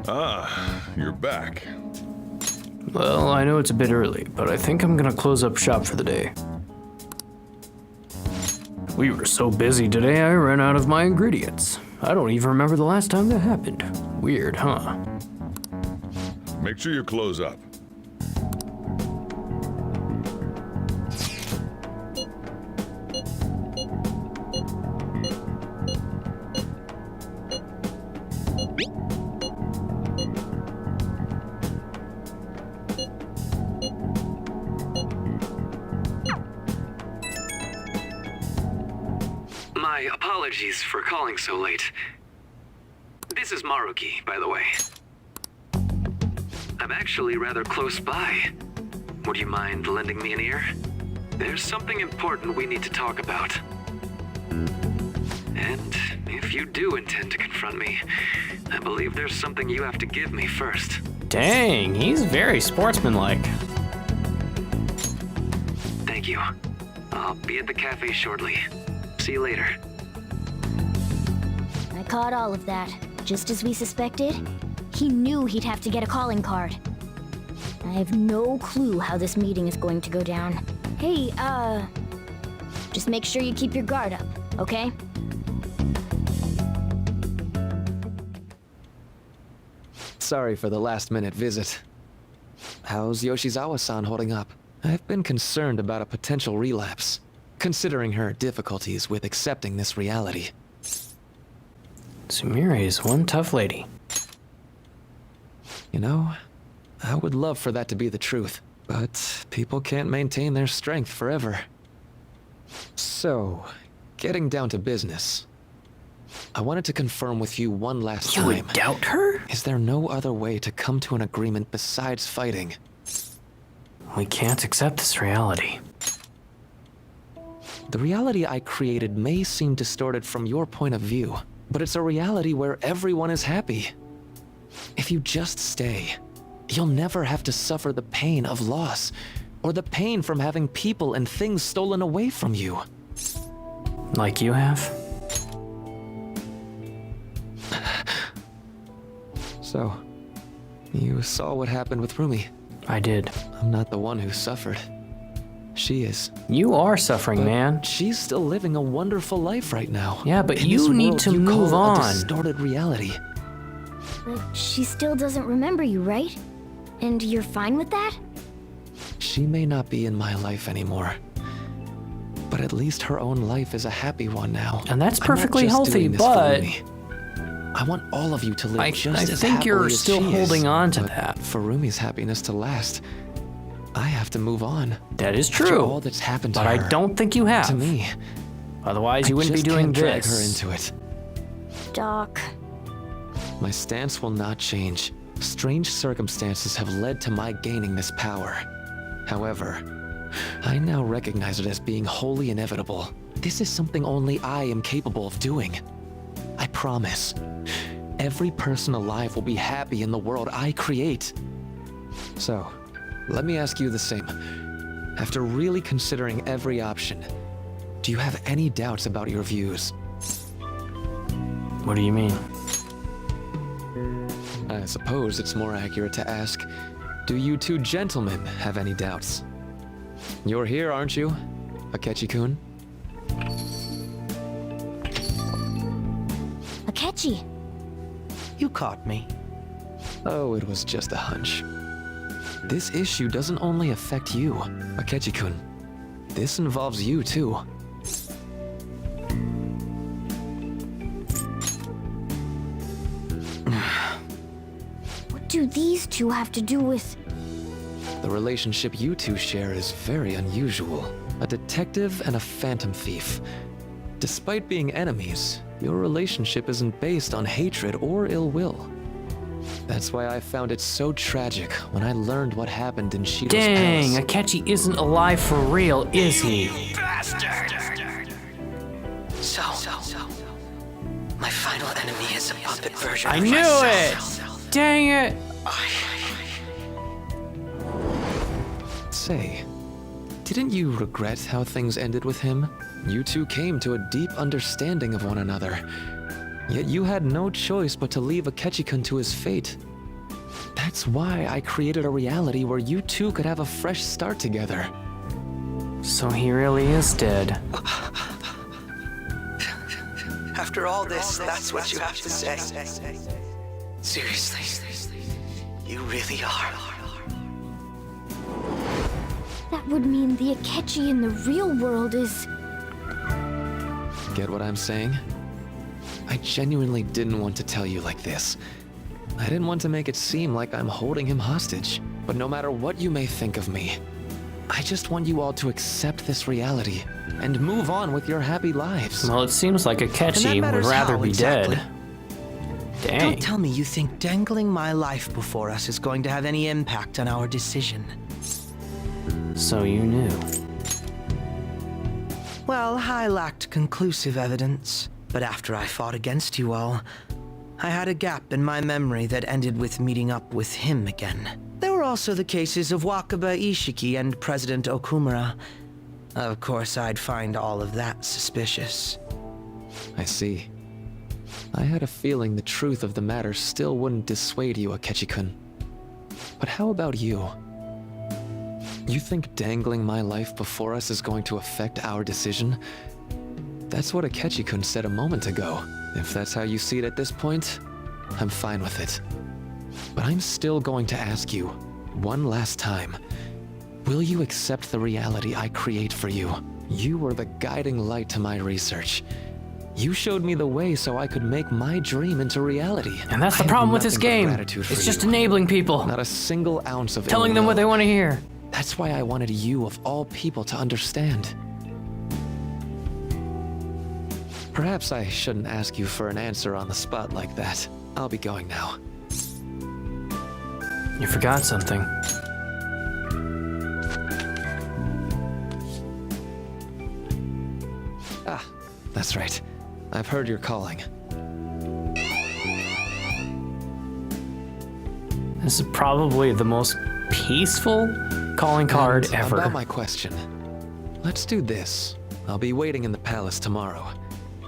Ah, you're back. Well, I know it's a bit early, but I think I'm gonna close up shop for the day. We were so busy today, I ran out of my ingredients. I don't even remember the last time that happened. Weird, huh? Make sure you close up. My apologies for calling so late. This is Maruki, by the way. I'm actually rather close by. Would you mind lending me an ear? There's something important we need to talk about. And if you do intend to confront me, I believe there's something you have to give me first. Dang, he's very sportsmanlike. Thank you. I'll be at the cafe shortly. See you later. I caught all of that. Just as we suspected, he knew he'd have to get a calling card. I have no clue how this meeting is going to go down. Hey, just make sure you keep your guard up, okay? Sorry for the last-minute visit. How's Yoshizawa-san holding up? I've been concerned about a potential relapse, considering her difficulties with accepting this reality. Sumire is one tough lady. You know, I would love for that to be the truth, but people can't maintain their strength forever. So, getting down to business. I wanted to confirm with you one last time. You would doubt her? Is there no other way to come to an agreement besides fighting? We can't accept this reality. The reality I created may seem distorted from your point of view, but it's a reality where everyone is happy. If you just stay, you'll never have to suffer the pain of loss, or the pain from having people and things stolen away from you. Like you have? So, you saw what happened with Rumi. I did. I'm not the one who suffered. She is. You are suffering, But man. she's still living a wonderful life right now. Yeah, but In you this need world to you move call on. A distorted reality. But she still doesn't remember you, right? And you're fine with that? She may not be in my life anymore, but at least her own life is a happy one now. And that's I'm not perfectly just healthy, doing this for but Rumi. I want all of you to live I just as think happily you're as still she is, holding on to but that. For Rumi's happiness to last, I have to move on. that is After true. all that's happened to But her, I don't think you have. to me. Otherwise, you I wouldn't be just doing can't drag this. her into it. Doc. My stance will not change. Strange circumstances have led to my gaining this power. However, I now recognize it as being wholly inevitable. This is something only I am capable of doing. I promise. Every person alive will be happy in the world I create. So, let me ask you the same. After really considering every option, do you have any doubts about your views? What do you mean? I suppose it's more accurate to ask, do you two gentlemen have any doubts? You're here, aren't you, Akechi-kun? Akechi. You caught me. Oh, it was just a hunch. This issue doesn't only affect you, Akechi-kun. This involves you, too. What do these two have to do with... The relationship you two share is very unusual. A detective and a phantom thief. Despite being enemies, your relationship isn't based on hatred or ill will. That's why I found it so tragic when I learned what happened in Shido's Dang, palace. Akechi isn't alive for real, is he? So, my final enemy is a puppet version I of knew myself. it! Dang it! Say, didn't you regret how things ended with him? You two came to a deep understanding of one another. Yet you had no choice but to leave Akechi-kun to his fate. That's why I created a reality where you two could have a fresh start together. So he really is dead. After all this, that's what you have to say. Seriously, you really are. That would mean the Akechi in the real world is... Get what I'm saying? I genuinely didn't want to tell you like this. I didn't want to make it seem like I'm holding him hostage. But no matter what you may think of me, I just want you all to accept this reality and move on with your happy lives. Well, it seems like And that Akechi would matters rather how be exactly? dead. Dang. Don't tell me you think dangling my life before us is going to have any impact on our decision. So you knew. Well, I lacked conclusive evidence, but after I fought against you all, I had a gap in my memory that ended with meeting up with him again. There were also the cases of Wakaba Ishiki and President Okumura. Of course, I'd find all of that suspicious. I see. I had a feeling the truth of the matter still wouldn't dissuade you, Akechi-kun. But how about you? You think dangling my life before us is going to affect our decision? That's what Akechi-kun said a moment ago. If that's how you see it at this point, I'm fine with it. But I'm still going to ask you, one last time, will you accept the reality I create for you? You were the guiding light to my research. You showed me the way so I could make my dream into reality. And that's the I have problem with this nothing but game. gratitude for It's just you. enabling people. Not a single ounce of Telling ill them what will. they want to hear. That's why I wanted you, of all people, to understand. Perhaps I shouldn't ask you for an answer on the spot like that. I'll be going now. You forgot something. Ah, that's right. I've heard you're calling. This is probably the most peaceful calling card And ever. about my question. Let's do this. I'll be waiting in the palace tomorrow.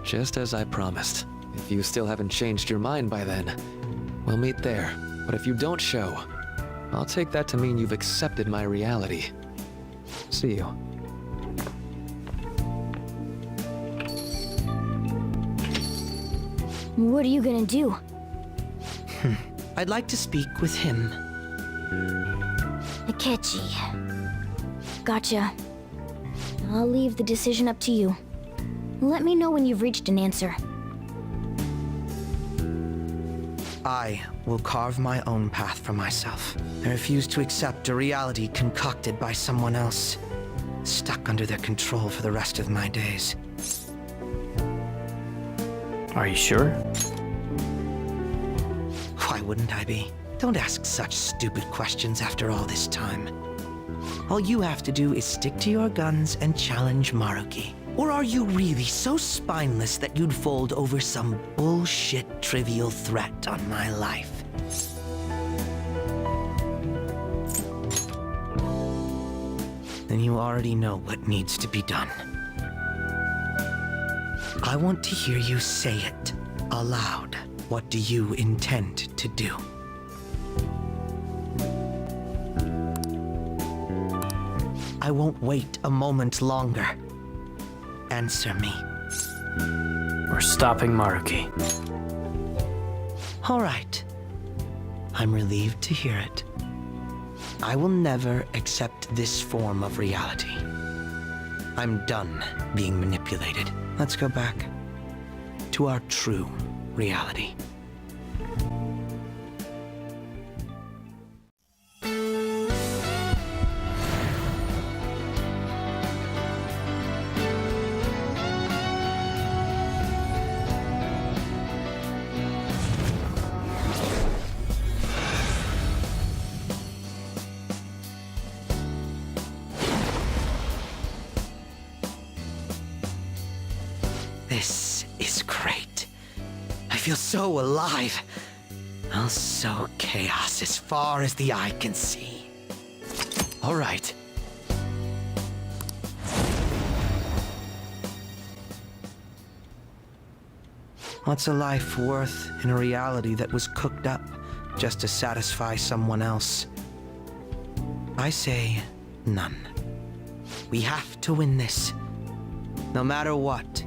Just as I promised. If you still haven't changed your mind by then, we'll meet there. But if you don't show, I'll take that to mean you've accepted my reality. See you. What are you gonna do? I'd like to speak with him. Akechi. Gotcha. I'll leave the decision up to you. Let me know when you've reached an answer. I will carve my own path for myself. I refuse to accept a reality concocted by someone else, stuck under their control for the rest of my days. Are you sure? Why wouldn't I be? Don't ask such stupid questions after all this time. All you have to do is stick to your guns and challenge Maruki. Or are you really so spineless that you'd fold over some bullshit trivial threat on my life? Then you already know what needs to be done. I want to hear you say it aloud. What do you intend to do? I won't wait a moment longer. Answer me. We're stopping Maruki. All right. I'm relieved to hear it. I will never accept this form of reality. I'm done being manipulated. Let's go back to our true reality. This is great. I feel so alive. I'll sow chaos as far as the eye can see. All right. What's a life worth in a reality that was cooked up just to satisfy someone else. I say none. We have to win this, no matter what.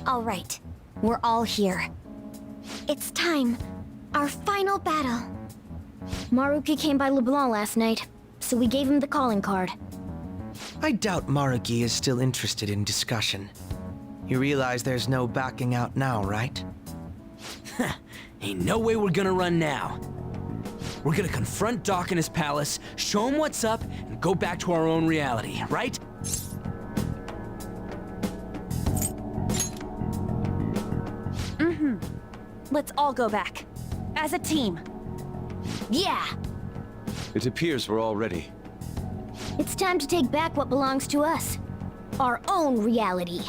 All right, we're all here. It's time. Our final battle. Maruki came by LeBlanc last night, so we gave him the calling card. I doubt Maruki is still interested in discussion. You realize there's no backing out now, right? Ain't no way we're gonna run now. We're gonna confront Doc in his palace, show him what's up, and go back to our own reality, right? Let's all go back. As a team. Yeah! It appears we're all ready. It's time to take back what belongs to us. Our own reality.